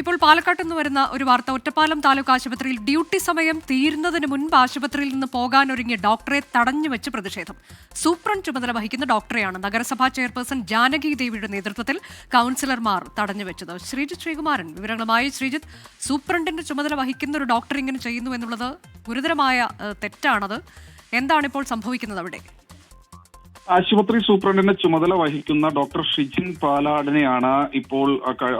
ഇപ്പോൾ പാലക്കാട്ട് നിന്ന് വരുന്ന ഒരു വാർത്ത, ഒറ്റപ്പാലം താലൂക്ക് ആശുപത്രിയിൽ ഡ്യൂട്ടി സമയം തീരുന്നതിന് മുൻപ് ആശുപത്രിയിൽ നിന്ന് പോകാനൊരുങ്ങിയ ഡോക്ടറെ തടഞ്ഞുവെച്ച് പ്രതിഷേധം. സൂപ്രണ്ട് ചുമതല വഹിക്കുന്ന ഡോക്ടറെയാണ് നഗരസഭാ ചെയർപേഴ്സൺ ജാനകി ദേവിയുടെ നേതൃത്വത്തിൽ കൗൺസിലർമാർ തടഞ്ഞുവെച്ചത്. ശ്രീജിത്ത് ശ്രീകുമാരൻ വിവരങ്ങളുമായി. ശ്രീജിത്ത്, സൂപ്രണ്ടിന്റെ ചുമതല വഹിക്കുന്ന ഒരു ഡോക്ടർ ഇങ്ങനെ ചെയ്യുന്നു എന്നുള്ളത് ഗുരുതരമായ തെറ്റാണത്. എന്താണ് ഇപ്പോൾ സംഭവിക്കുന്നത് അവിടെ? ആശുപത്രി സൂപ്രണ്ടിന്റെ ചുമതല വഹിക്കുന്ന ഡോക്ടർ ഷിജിൻ പാലാടിനെയാണ് ഇപ്പോൾ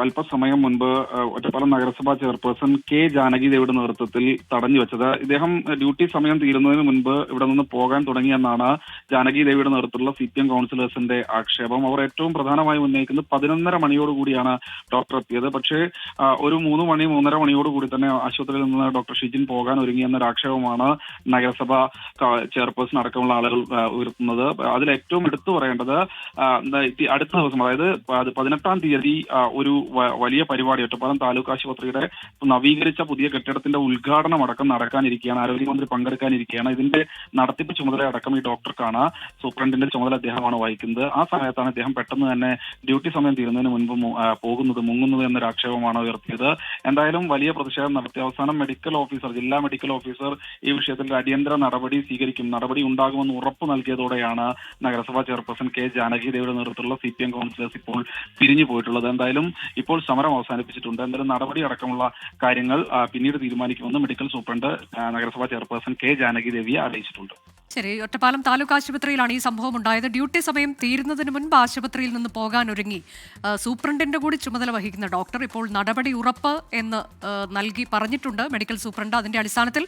അല്പസമയം മുൻപ് ഒറ്റപ്പാലം നഗരസഭാ ചെയർപേഴ്സൺ കെ ജാനകി ദേവിയുടെ നേതൃത്വത്തിൽ തടഞ്ഞു വെച്ചത്. ഇദ്ദേഹം ഡ്യൂട്ടി സമയം തീരുന്നതിന് മുൻപ് ഇവിടെ നിന്ന് പോകാൻ തുടങ്ങിയെന്നാണ് ജാനകി ദേവിയുടെ നേതൃത്വത്തിലുള്ള CPM കൗൺസിലേഴ്സിന്റെ ആക്ഷേപം. അവർ ഏറ്റവും പ്രധാനമായും ഉന്നയിക്കുന്നത് 11:30 മണിയോടുകൂടിയാണ് ഡോക്ടർ എത്തിയത്. പക്ഷേ ഒരു 3 മണി 3:30 മണിയോടുകൂടി തന്നെ ആശുപത്രിയിൽ നിന്ന് ഡോക്ടർ ഷിജിൻ പോകാൻ ഒരുങ്ങിയെന്നൊരു ആക്ഷേപമാണ് നഗരസഭ ചെയർപേഴ്സൺ അടക്കമുള്ള ആളുകൾ ഉയർത്തുന്നത്. അതിൽ ഏറ്റവും എടുത്തു പറയേണ്ടത് അടുത്ത ദിവസം, അതായത് 18-ാം തീയതി ഒരു വലിയ പരിപാടി ഒറ്റപ്പാലം താലൂക്ക് ആശുപത്രിയുടെ നവീകരിച്ച പുതിയ കെട്ടിടത്തിന്റെ ഉദ്ഘാടനം അടക്കം നടക്കാനിരിക്കുകയാണ്. ആരോഗ്യമന്ത്രി പങ്കെടുക്കാനിരിക്കുകയാണ്. ഇതിന്റെ നടത്തിപ്പ് ചുമതല അടക്കം ഈ ഡോക്ടർക്കാണ്. സൂപ്രണ്ടിന്റെ ചുമതല അദ്ദേഹമാണ് വഹിക്കുന്നത്. ആ സമയത്താണ് അദ്ദേഹം പെട്ടെന്ന് തന്നെ ഡ്യൂട്ടി സമയം തീരുന്നതിന് മുൻപ് മുങ്ങുന്നത് എന്നൊരു ആക്ഷേപമാണ് ഉയർത്തിയത്. എന്തായാലും വലിയ പ്രതിഷേധം നടത്തി അവസാനം ജില്ലാ മെഡിക്കൽ ഓഫീസർ ഈ വിഷയത്തിൽ അടിയന്തര നടപടി ഉണ്ടാകുമെന്ന് ഉറപ്പ് നൽകിയതോടെയാണ് നഗരസഭാ ചെയർപേഴ്സൺ കെ ജാനകി ദേവിയുടെ നേതൃത്വത്തിലുള്ള CPM കൗൺസിലേഴ്സ് ഇപ്പോൾ പിരിഞ്ഞു പോയിട്ടുള്ളത്. എന്തായാലും ഇപ്പോൾ സമരം അവസാനിപ്പിച്ചിട്ടുണ്ട്. എന്തായാലും നടപടി അടക്കമുള്ള കാര്യങ്ങൾ പിന്നീട് തീരുമാനിക്കുമെന്ന് മെഡിക്കൽ സൂപ്രണ്ട് നഗരസഭാ ചെയർപേഴ്സൺ കെ ജാനകി ദേവിയെ അറിയിച്ചിട്ടുണ്ട്. ശരി, ഒറ്റപ്പാലം താലൂക്ക് ആശുപത്രിയിലാണ് ഈ സംഭവം ഉണ്ടായത്. ഡ്യൂട്ടി സമയം തീരുന്നതിന് മുൻപ് ആശുപത്രിയിൽ നിന്ന് പോകാൻ ഒരുങ്ങി സൂപ്രണ്ടിന്റെ കൂടി ചുമതല വഹിക്കുന്ന ഡോക്ടർ ഇപ്പോൾ നടപടി ഉറപ്പ് എന്ന് പറഞ്ഞിട്ടുണ്ട് മെഡിക്കൽ സൂപ്രണ്ട്. അതിന്റെ അടിസ്ഥാനത്തിൽ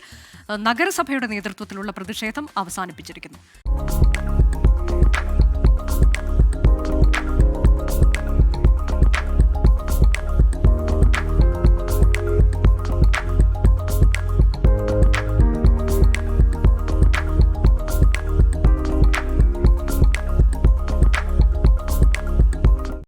നഗരസഭയുടെ നേതൃത്വത്തിലുള്ള പ്രതിഷേധം അവസാനിപ്പിച്ചിരിക്കുന്നു.